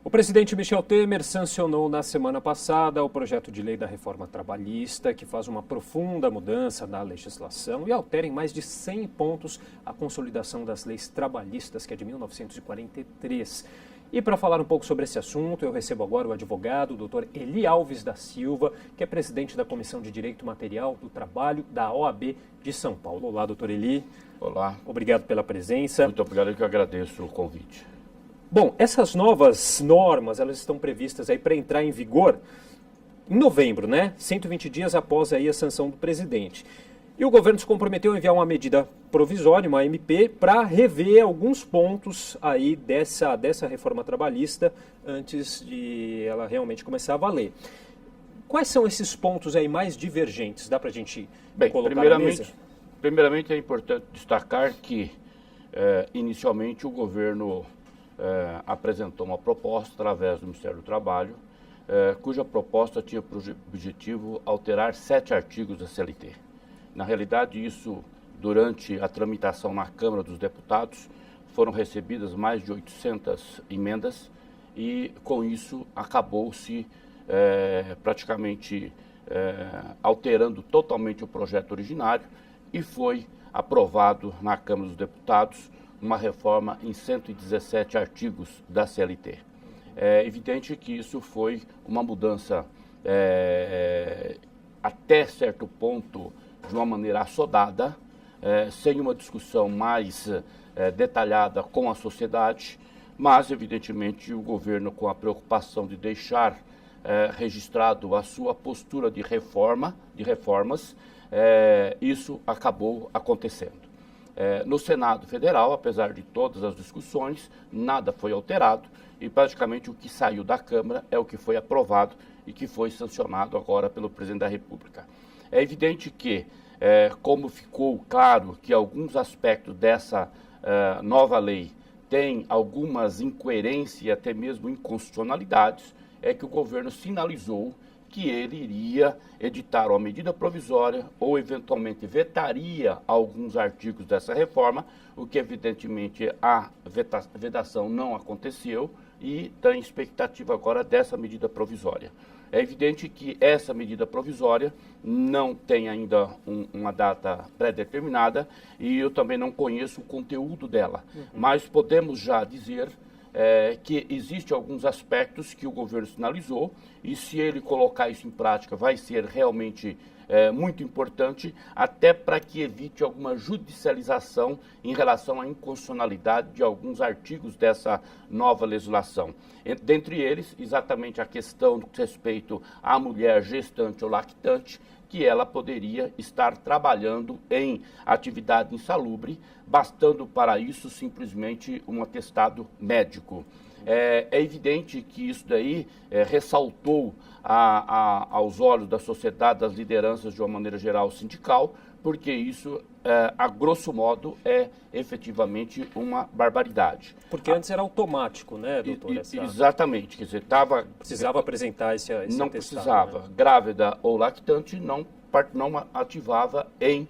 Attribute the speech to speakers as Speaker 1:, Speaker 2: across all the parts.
Speaker 1: O presidente Michel Temer sancionou na semana passada o projeto de lei da reforma trabalhista, que faz uma profunda mudança na legislação e altera em mais de 100 pontos a consolidação das leis trabalhistas, que é de 1943. E para falar um pouco sobre esse assunto, eu recebo agora o advogado, o Dr. Eli Alves da Silva, que é presidente da Comissão de Direito Material do Trabalho da OAB de São Paulo. Olá, doutor Eli.
Speaker 2: Olá.
Speaker 1: Obrigado pela presença.
Speaker 2: Muito obrigado, eu que agradeço o convite.
Speaker 1: Bom, essas novas normas, elas estão previstas aí para entrar em vigor em novembro, né? 120 dias após aí a sanção do presidente. E o governo se comprometeu a enviar uma medida provisória, uma MP, para rever alguns pontos aí dessa reforma trabalhista antes de ela realmente começar a valer. Quais são esses pontos aí mais divergentes? Dá para a gente colocar na mesa?
Speaker 2: Primeiramente, é importante destacar que, inicialmente, o governo apresentou uma proposta através do Ministério do Trabalho, cuja proposta tinha por objetivo alterar 7 artigos da CLT. Na realidade, isso, durante a tramitação na Câmara dos Deputados, foram recebidas mais de 800 emendas e, com isso, acabou-se praticamente alterando totalmente o projeto originário e foi aprovado na Câmara dos Deputados uma reforma em 117 artigos da CLT. É evidente que isso foi uma mudança até certo ponto de uma maneira assodada, sem uma discussão mais detalhada com a sociedade, mas evidentemente o governo, com a preocupação de deixar registrado a sua postura de reformas, isso acabou acontecendo. No Senado Federal, apesar de todas as discussões, nada foi alterado e praticamente o que saiu da Câmara é o que foi aprovado e que foi sancionado agora pelo presidente da República. É evidente que, como ficou claro que alguns aspectos dessa nova lei têm algumas incoerências e até mesmo inconstitucionalidades, é que o governo sinalizou que ele iria editar uma medida provisória ou, eventualmente, vetaria alguns artigos dessa reforma, o que, evidentemente, a vedação não aconteceu e tem expectativa agora dessa medida provisória. É evidente que essa medida provisória não tem ainda uma data pré-determinada e eu também não conheço o conteúdo dela, mas podemos já dizer que existem alguns aspectos que o governo sinalizou e se ele colocar isso em prática vai ser realmente muito importante, até para que evite alguma judicialização em relação à inconstitucionalidade de alguns artigos dessa nova legislação. Dentre eles, exatamente a questão do respeito à mulher gestante ou lactante, que ela poderia estar trabalhando em atividade insalubre, bastando para isso simplesmente um atestado médico. É evidente que isso daí ressaltou aos olhos da sociedade, das lideranças de uma maneira geral sindical, porque isso, a grosso modo, é efetivamente uma barbaridade.
Speaker 1: Porque antes era automático, né, doutor?
Speaker 2: Exatamente, quer dizer,
Speaker 1: precisava apresentar esse
Speaker 2: não
Speaker 1: atestado,
Speaker 2: precisava.
Speaker 1: Né?
Speaker 2: Grávida ou lactante não ativava em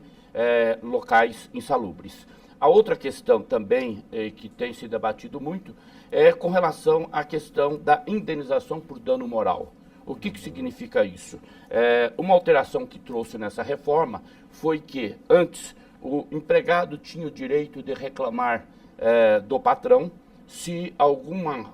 Speaker 2: locais insalubres. A outra questão também que tem se debatido muito é com relação à questão da indenização por dano moral. O que significa isso? Uma alteração que trouxe nessa reforma foi que antes o empregado tinha o direito de reclamar do patrão se alguma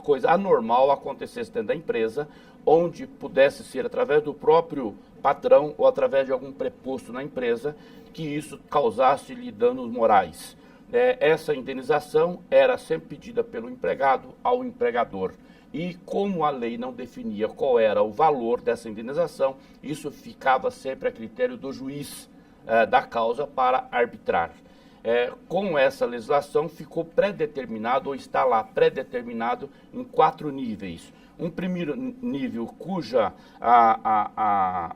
Speaker 2: coisa anormal acontecesse dentro da empresa, onde pudesse ser através do próprio patrão ou através de algum preposto na empresa, que isso causasse-lhe danos morais. Essa indenização era sempre pedida pelo empregado ao empregador. E como a lei não definia qual era o valor dessa indenização, isso ficava sempre a critério do juiz da causa para arbitrar. Com essa legislação ficou pré-determinado, ou está lá pré-determinado, em 4 níveis. Um primeiro nível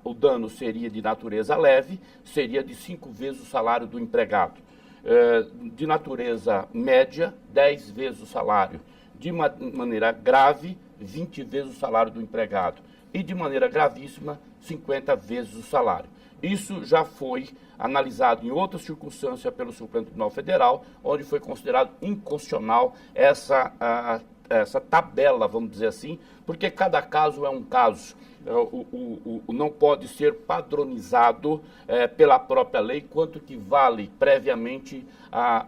Speaker 2: o dano seria de natureza leve, seria de 5 vezes o salário do empregado. De natureza média, 10 vezes o salário. De maneira grave, 20 vezes o salário do empregado. E de maneira gravíssima, 50 vezes o salário. Isso já foi analisado em outra circunstância pelo Supremo Tribunal Federal, onde foi considerado inconstitucional essa tabela, vamos dizer assim, porque cada caso é um caso. Não pode ser padronizado pela própria lei quanto que vale previamente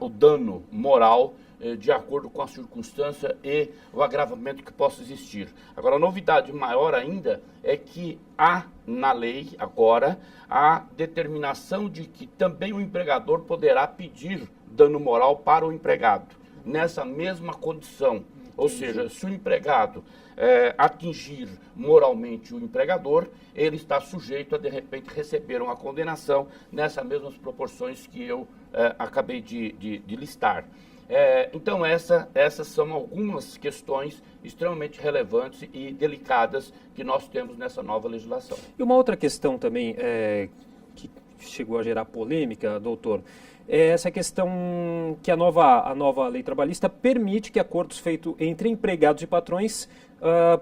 Speaker 2: o dano moral de acordo com a circunstância e o agravamento que possa existir. Agora, a novidade maior ainda é que há na lei agora a determinação de que também o empregador poderá pedir dano moral para o empregado, nessa mesma condição. Ou seja, se o empregado atingir moralmente o empregador, ele está sujeito a, de repente, receber uma condenação nessas mesmas proporções que eu acabei de listar. Então, essas são algumas questões extremamente relevantes e delicadas que nós temos nessa nova legislação.
Speaker 1: E uma outra questão também que chegou a gerar polêmica, doutor, é essa questão que a nova lei trabalhista permite que acordos feitos entre empregados e patrões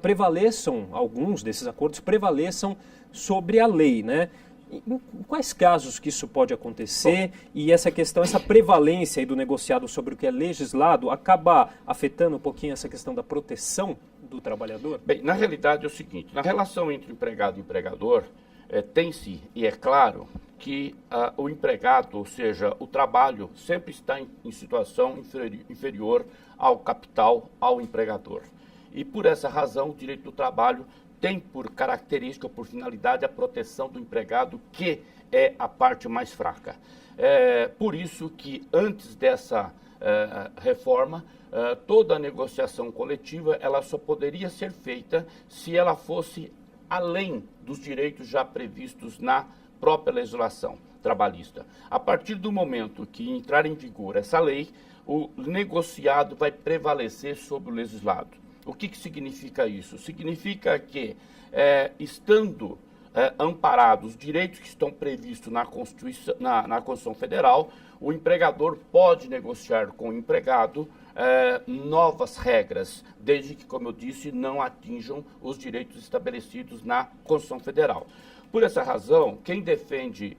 Speaker 1: prevaleçam, alguns desses acordos prevaleçam sobre a lei, né? Em quais casos que isso pode acontecer? E essa questão, essa prevalência aí do negociado sobre o que é legislado acaba afetando um pouquinho essa questão da proteção do trabalhador?
Speaker 2: Bem, na realidade é o seguinte, na relação entre empregado e empregador, tem-se, e é claro, que o empregado, ou seja, o trabalho, sempre está em situação inferior ao capital, ao empregador. E por essa razão, o direito do trabalho tem por característica, por finalidade, a proteção do empregado, que é a parte mais fraca. Por isso que antes dessa reforma, toda a negociação coletiva ela só poderia ser feita se ela fosse além dos direitos já previstos na própria legislação trabalhista. A partir do momento que entrar em vigor essa lei, o negociado vai prevalecer sobre o legislado. O que significa isso? Significa que, estando amparados os direitos que estão previstos na Constituição Federal, o empregador pode negociar com o empregado novas regras, desde que, como eu disse, não atinjam os direitos estabelecidos na Constituição Federal. Por essa razão, quem defende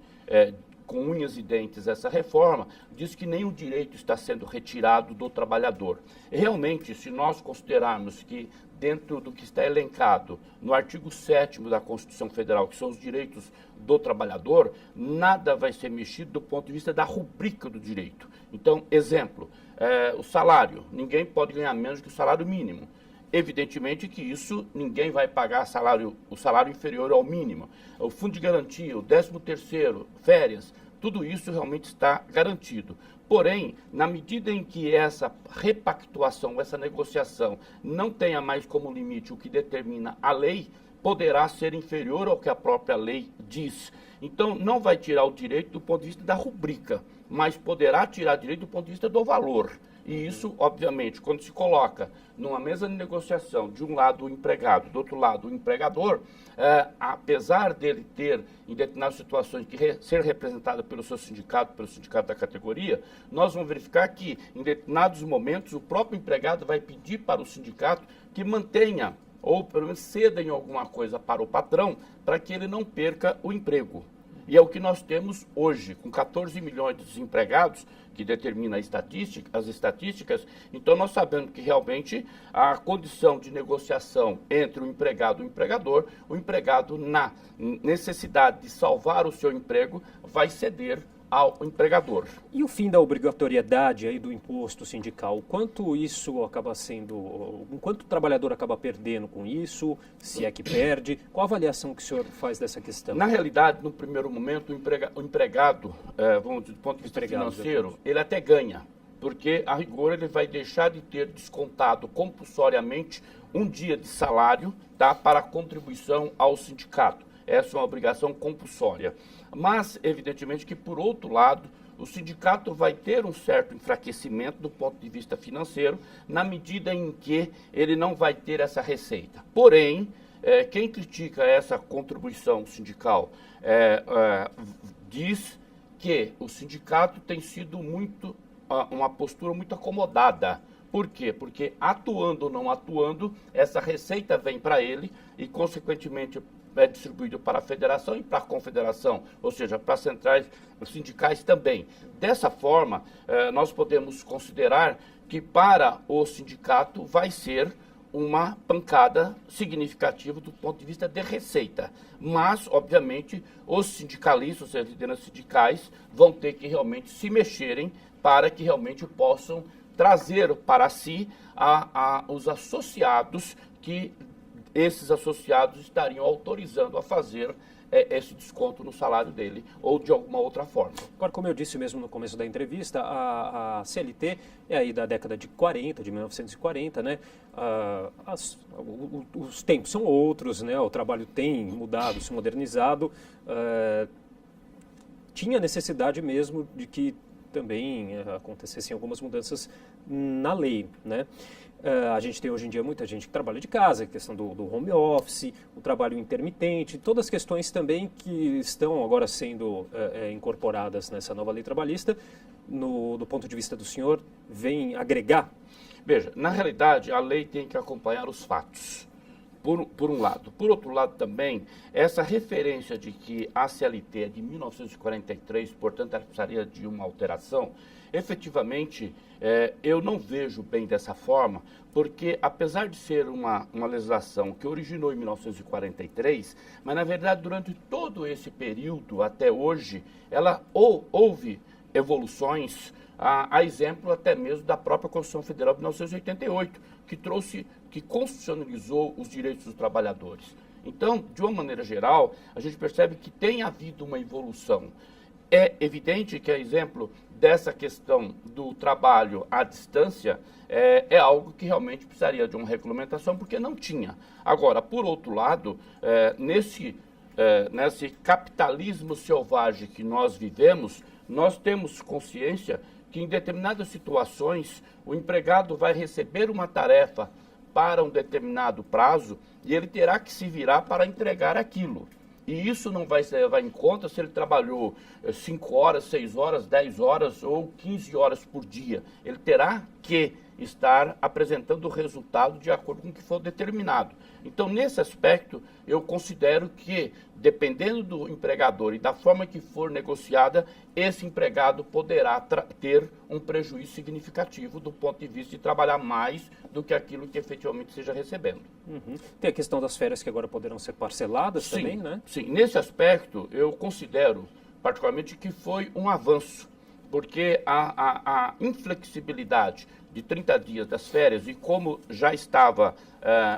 Speaker 2: com unhas e dentes essa reforma, diz que nenhum direito está sendo retirado do trabalhador. Realmente, se nós considerarmos que dentro do que está elencado no artigo 7º da Constituição Federal, que são os direitos do trabalhador, nada vai ser mexido do ponto de vista da rubrica do direito. Então, exemplo, o salário, ninguém pode ganhar menos que o salário mínimo. Evidentemente que isso, ninguém vai pagar o salário inferior ao mínimo. O fundo de garantia, o 13º, férias, tudo isso realmente está garantido. Porém, na medida em que essa repactuação, essa negociação não tenha mais como limite o que determina a lei, poderá ser inferior ao que a própria lei diz. Então, não vai tirar o direito do ponto de vista da rubrica, mas poderá tirar direito do ponto de vista do valor. E isso, obviamente, quando se coloca numa mesa de negociação, de um lado o empregado, do outro lado o empregador, apesar dele ter, em determinadas situações, que ser representado pelo seu sindicato, pelo sindicato da categoria, nós vamos verificar que, em determinados momentos, o próprio empregado vai pedir para o sindicato que mantenha, ou pelo menos ceda em alguma coisa para o patrão, para que ele não perca o emprego. E é o que nós temos hoje, com 14 milhões de desempregados, que determina as estatísticas, então nós sabemos que realmente a condição de negociação entre o empregado e o empregador, o empregado, na necessidade de salvar o seu emprego, vai ceder ao empregador.
Speaker 1: E o fim da obrigatoriedade aí do imposto sindical, quanto isso acaba sendo, quanto o trabalhador acaba perdendo com isso, se é que perde? Qual a avaliação que o senhor faz dessa questão?
Speaker 2: Na realidade, no primeiro momento, o empregado, vamos dizer, do ponto de vista financeiro, ele até ganha, porque a rigor ele vai deixar de ter descontado compulsoriamente um dia de salário, tá, para contribuição ao sindicato. Essa é uma obrigação compulsória. Mas, evidentemente, que, por outro lado, o sindicato vai ter um certo enfraquecimento do ponto de vista financeiro, na medida em que ele não vai ter essa receita. Porém, quem critica essa contribuição sindical diz que o sindicato tem sido uma postura muito acomodada. Por quê? Porque atuando ou não atuando, essa receita vem para ele e, consequentemente, é distribuído para a federação e para a confederação, ou seja, para as centrais sindicais também. Dessa forma, nós podemos considerar que para o sindicato vai ser uma pancada significativa do ponto de vista de receita. Mas, obviamente, os sindicalistas, as lideranças sindicais, vão ter que realmente se mexerem para que realmente possam trazer para si os associados, que esses associados estariam autorizando a fazer esse desconto no salário dele ou de alguma outra forma.
Speaker 1: Agora, como eu disse mesmo no começo da entrevista, a CLT é aí da década de 40, de 1940, né? Os tempos são outros, né? O trabalho tem mudado, se modernizado. Tinha necessidade mesmo de que também acontecessem algumas mudanças na lei, né? A gente tem hoje em dia muita gente que trabalha de casa, a questão do home office, o trabalho intermitente, todas as questões também que estão agora sendo incorporadas nessa nova lei trabalhista, do ponto de vista do senhor, vem agregar?
Speaker 2: Veja, na realidade, a lei tem que acompanhar os fatos, por um lado. Por outro lado também, essa referência de que a CLT é de 1943, portanto, ela precisaria de uma alteração, efetivamente, eu não vejo bem dessa forma, porque apesar de ser uma legislação que originou em 1943, mas na verdade durante todo esse período até hoje, ela houve evoluções, a exemplo até mesmo da própria Constituição Federal de 1988, que constitucionalizou os direitos dos trabalhadores. Então, de uma maneira geral, a gente percebe que tem havido uma evolução. É evidente que, a exemplo dessa questão do trabalho à distância, é algo que realmente precisaria de uma regulamentação, porque não tinha. Agora, por outro lado, nesse capitalismo selvagem que nós vivemos, nós temos consciência que em determinadas situações o empregado vai receber uma tarefa para um determinado prazo e ele terá que se virar para entregar aquilo. E isso não vai se levar em conta se ele trabalhou 5 horas, 6 horas, 10 horas ou 15 horas por dia. Ele terá que estar apresentando o resultado de acordo com o que for determinado. Então, nesse aspecto, eu considero que, dependendo do empregador e da forma que for negociada, esse empregado poderá ter um prejuízo significativo do ponto de vista de trabalhar mais do que aquilo que efetivamente esteja recebendo.
Speaker 1: Uhum. Tem a questão das férias que agora poderão ser parceladas também, né?
Speaker 2: Sim, nesse aspecto, eu considero particularmente que foi um avanço, porque a inflexibilidade de 30 dias das férias e como já estava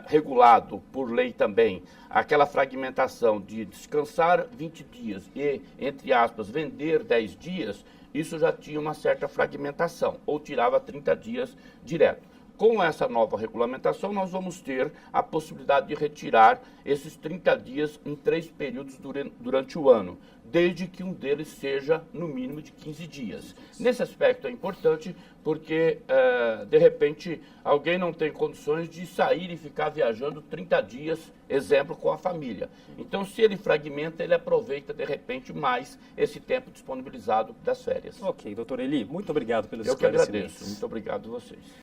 Speaker 2: regulado por lei também, aquela fragmentação de descansar 20 dias e, entre aspas, vender 10 dias, isso já tinha uma certa fragmentação, ou tirava 30 dias direto. Com essa nova regulamentação, nós vamos ter a possibilidade de retirar esses 30 dias em 3 períodos durante o ano, desde que um deles seja no mínimo de 15 dias. Nesse aspecto é importante porque, de repente, alguém não tem condições de sair e ficar viajando 30 dias, exemplo, com a família. Então, se ele fragmenta, ele aproveita, de repente, mais esse tempo disponibilizado das férias.
Speaker 1: Ok, doutor Eli, muito obrigado pelos
Speaker 2: esclarecimentos. Eu que
Speaker 1: esclarecimentos.
Speaker 2: agradeço. Muito obrigado a vocês.